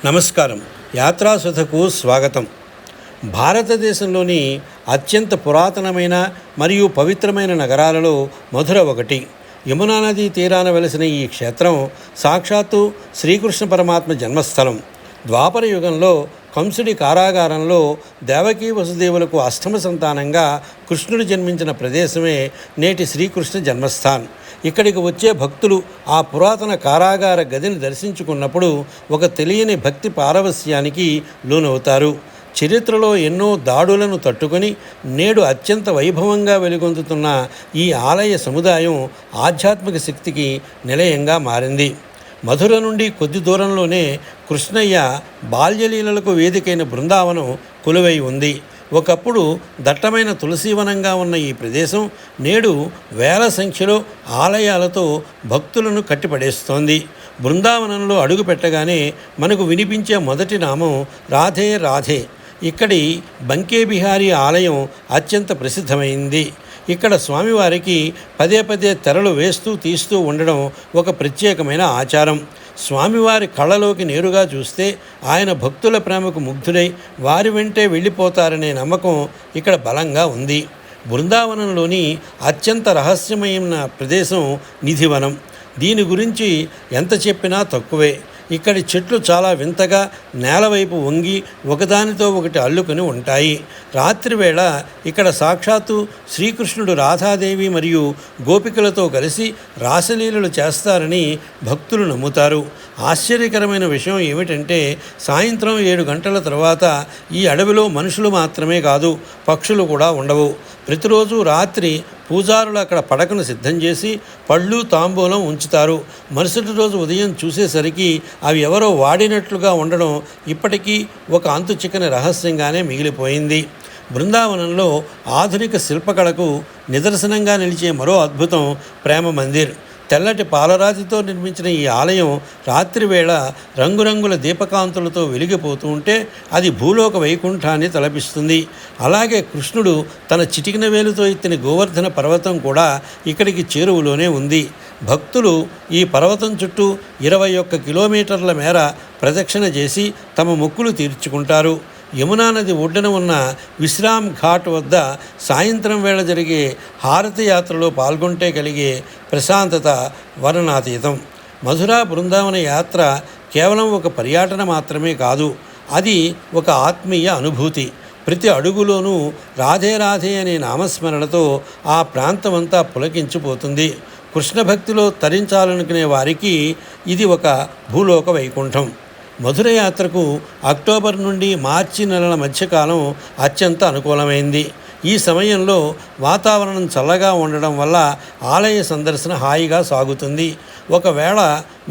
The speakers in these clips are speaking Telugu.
నమస్కారం. యాత్రాసుధకు స్వాగతం. భారతదేశంలోని అత్యంత పురాతనమైన మరియు పవిత్రమైన నగరాలలో మధుర ఒకటి. యమునా నదీ తీరాన వెలసిన ఈ క్షేత్రం సాక్షాత్తు శ్రీకృష్ణ పరమాత్మ జన్మస్థలం. ద్వాపర యుగంలో కంసుడి కారాగారంలో దేవకీ వసుదేవులకు అష్టమ సంతానంగా కృష్ణుడు జన్మించిన ప్రదేశమే నేటి శ్రీకృష్ణ జన్మస్థాన్. ఇక్కడికి వచ్చే భక్తులు ఆ పురాతన కారాగార గదిని దర్శించుకున్నప్పుడు ఒక తెలియని భక్తి పారవస్యానికి లోనవుతారు. చరిత్రలో ఎన్నో దాడులను తట్టుకొని నేడు అత్యంత వైభవంగా వెలుగొందుతున్న ఈ ఆలయ సముదాయం ఆధ్యాత్మిక శక్తికి నిలయంగా మారింది. మధుర నుండి కొద్ది దూరంలోనే కృష్ణయ్య బాల్యలీలలకు వేదికైన బృందావనం కొలువై ఉంది. ఒకప్పుడు దట్టమైన తులసీవనంగా ఉన్న ఈ ప్రదేశం నేడు వేల సంఖ్యలో ఆలయాలతో భక్తులను కట్టిపడేస్తోంది. బృందావనంలో అడుగు పెట్టగానే మనకు వినిపించే మొదటి నామం రాధే రాధే. ఇక్కడి బంకే బిహారీ ఆలయం అత్యంత ప్రసిద్ధమైంది. ఇక్కడ స్వామివారికి పదే పదే తెరలు వేస్తూ తీస్తూ ఉండడం ఒక ప్రత్యేకమైన ఆచారం. స్వామివారి కళ్ళలోకి నేరుగా చూస్తే ఆయన భక్తుల ప్రేమకు ముగ్ధుడై వారి వెంటే వెళ్ళిపోతారనే నమ్మకం ఇక్కడ బలంగా ఉంది. బృందావనంలోని అత్యంత రహస్యమైన ప్రదేశం నిధివనం. దీని గురించి ఎంత చెప్పినా తక్కువే. ఇక్కడి చెట్లు చాలా వింతగా నేలవైపు వంగి ఒకదానితో ఒకటి అల్లుకొని ఉంటాయి. రాత్రివేళ ఇక్కడ సాక్షాత్తు శ్రీకృష్ణుడు రాధాదేవి మరియు గోపికలతో కలిసి రాసలీలలు చేస్తారని భక్తులు నమ్ముతారు. ఆశ్చర్యకరమైన విషయం ఏమిటంటే సాయంత్రం 7 గంటల తర్వాత ఈ అడవిలో మనుషులు మాత్రమే కాదు, పక్షులు కూడా ఉండవు. ప్రతిరోజు రాత్రి పూజారులు అక్కడ పడకను సిద్ధం చేసి పళ్ళు తాంబూలం ఉంచుతారు. మరుసటి రోజు ఉదయం చూసేసరికి అవి ఎవరో వాడినట్లుగా ఉండడం ఇప్పటికీ ఒక అంతు చిక్కని రహస్యంగానే మిగిలిపోయింది. బృందావనంలో ఆధునిక శిల్పకళకు నిదర్శనంగా నిలిచే మరో అద్భుతం ప్రేమ మందిర్. తెల్లటి పాలరాతితో నిర్మించిన ఈ ఆలయం రాత్రివేళ రంగురంగుల దీపకాంతులతో వెలిగిపోతూ ఉంటే అది భూలోక వైకుంఠాన్ని తలపిస్తుంది. అలాగే కృష్ణుడు తన చిటికిన వేలుతో ఎత్తిన గోవర్ధన పర్వతం కూడా ఇక్కడికి చేరువలోనే ఉంది. భక్తులు ఈ పర్వతం చుట్టూ 21 కిలోమీటర్ల మేర ప్రదక్షిణ చేసి తమ మొక్కులు తీర్చుకుంటారు. యమునా నది ఒడ్డున ఉన్న విశ్రామ్ ఘాట్ వద్ద సాయంత్రం వేళ జరిగే హారతి యాత్రలో పాల్గొంటే కలిగే ప్రశాంతత వర్ణనాతీతం. మధురా బృందావన యాత్ర కేవలం ఒక పర్యటన మాత్రమే కాదు, అది ఒక ఆత్మీయ అనుభూతి. ప్రతి అడుగులోనూ రాధే రాధే అనే నామస్మరణతో ఆ ప్రాంతమంతా పులకించిపోతుంది. కృష్ణ భక్తిలో తరించాలనుకునే వారికి ఇది ఒక భూలోక వైకుంఠం. మధుర యాత్రకు అక్టోబర్ నుండి మార్చి నెలల మధ్యకాలం అత్యంత అనుకూలమైంది. ఈ సమయంలో వాతావరణం చల్లగా ఉండడం వల్ల ఆలయ సందర్శన హాయిగా సాగుతుంది. ఒకవేళ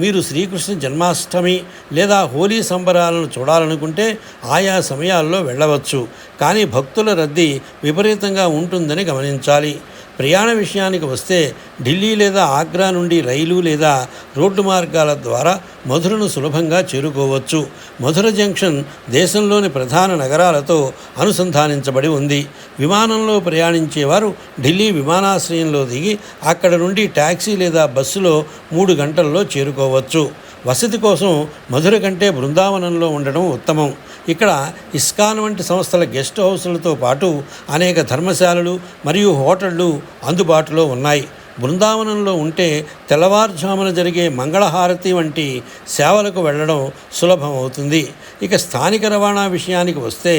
మీరు శ్రీకృష్ణ జన్మాష్టమి లేదా హోలీ సంబరాలను చూడాలనుకుంటే ఆయా సమయాల్లో వెళ్ళవచ్చు. కానీ భక్తుల రద్దీ విపరీతంగా ఉంటుందని గమనించాలి. ప్రయాణ విషయానికి వస్తే ఢిల్లీ లేదా ఆగ్రా నుండి రైలు లేదా రోడ్డు మార్గాల ద్వారా మధురను సులభంగా చేరుకోవచ్చు. మధుర జంక్షన్ దేశంలోని ప్రధాన నగరాలతో అనుసంధానించబడి ఉంది. విమానంలో ప్రయాణించేవారు ఢిల్లీ విమానాశ్రయంలో దిగి అక్కడ నుండి ట్యాక్సీ లేదా బస్సులో 3 గంటల్లో చేరుకోవచ్చు. వసతి కోసం మధుర కంటే బృందావనంలో ఉండడం ఉత్తమం. ఇక్కడ ఇస్కాన్ వంటి సంస్థల గెస్ట్ హౌస్లతో పాటు అనేక ధర్మశాలలు మరియు హోటళ్లు అందుబాటులో ఉన్నాయి. బృందావనంలో ఉంటే తెల్లవారుజామున జరిగే మంగళహారతి వంటి సేవలకు వెళ్ళడం సులభం అవుతుంది. ఇక స్థానిక రవాణా విషయానికి వస్తే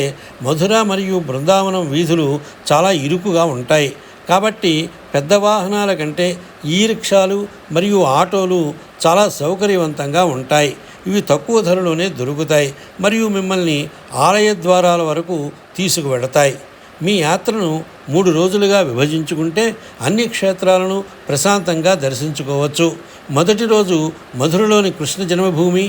మధుర మరియు బృందావనం వీధులు చాలా ఇరుకుగా ఉంటాయి. కాబట్టి పెద్ద వాహనాల కంటే ఈ రిక్షాలు మరియు ఆటోలు చాలా సౌకర్యవంతంగా ఉంటాయి. ఇవి తక్కువ ధరలోనే దొరుకుతాయి మరియు మిమ్మల్ని ఆలయ ద్వారాల వరకు తీసుకువెళతాయి. మీ యాత్రను 3 రోజులుగా విభజించుకుంటే అన్ని క్షేత్రాలను ప్రశాంతంగా దర్శించుకోవచ్చు. మొదటి రోజు మధురలోని కృష్ణ జన్మభూమి,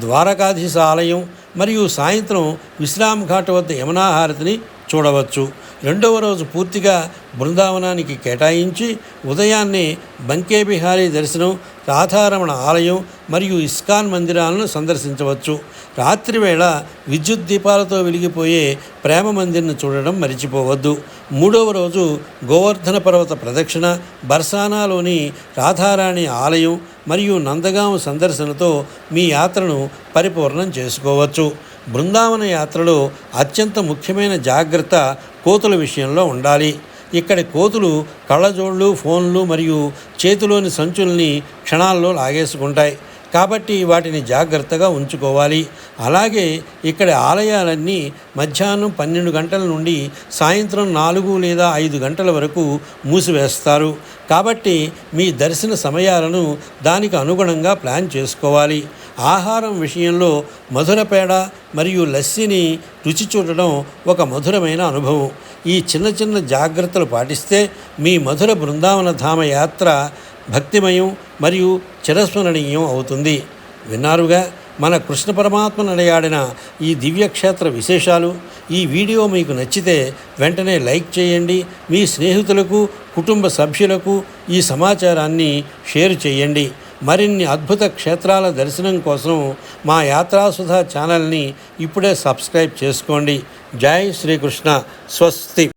ద్వారకాధీశ ఆలయం మరియు సాయంత్రం విశ్రామ్ ఘాట్ వద్ద యమునా హారతిని చూడవచ్చు. రెండవ రోజు పూర్తిగా బృందావనానికి కేటాయించి ఉదయాన్నే బంకే బిహారీ దర్శనం, రాధారమణ ఆలయం మరియు ఇస్కాన్ మందిరాలను సందర్శించవచ్చు. రాత్రివేళ విద్యుత్ దీపాలతో వెలిగిపోయే ప్రేమ మందిర్ను చూడడం మరిచిపోవద్దు. మూడవ రోజు గోవర్ధన పర్వత ప్రదక్షిణ, బర్సానాలోని రాధారాణి ఆలయం మరియు నందగామ సందర్శనతో మీ యాత్రను పరిపూర్ణం చేసుకోవచ్చు. బృందావన యాత్రలో అత్యంత ముఖ్యమైన జాగ్రత్త కోతుల విషయంలో ఉండాలి. ఇక్కడి కోతులు కళ్ళజోళ్ళు, ఫోన్లు మరియు చేతిలోని సంచుల్ని క్షణాల్లో లాగేసుకుంటాయి. కాబట్టి వాటిని జాగ్రత్తగా ఉంచుకోవాలి. అలాగే ఇక్కడ ఆలయాలన్నీ మధ్యాహ్నం 12 గంటల నుండి సాయంత్రం 4 లేదా 5 గంటల వరకు మూసివేస్తారు. కాబట్టి మీ దర్శన సమయాలను దానికి అనుగుణంగా ప్లాన్ చేసుకోవాలి. ఆహారం విషయంలో మధుర పేడ మరియు లస్సీని రుచి చూడడం ఒక మధురమైన అనుభవం. ఈ చిన్న చిన్న జాగ్రత్తలు పాటిస్తే మీ మధుర బృందావన ధామ యాత్ర భక్తిమయం మరియు చిరస్మరణీయం అవుతుంది. విన్నారుగా మన కృష్ణ పరమాత్మ నడయాడిన ఈ దివ్యక్షేత్ర విశేషాలు. ఈ వీడియో మీకు నచ్చితే వెంటనే లైక్ చేయండి. మీ స్నేహితులకు, కుటుంబ సభ్యులకు ఈ సమాచారాన్ని షేర్ చేయండి. మరిన్ని అద్భుత క్షేత్రాల దర్శనం కోసం మా యాత్రాసుధ ఛానల్ని ఇప్పుడే సబ్స్క్రైబ్ చేసుకోండి. జై శ్రీకృష్ణ. స్వస్తి.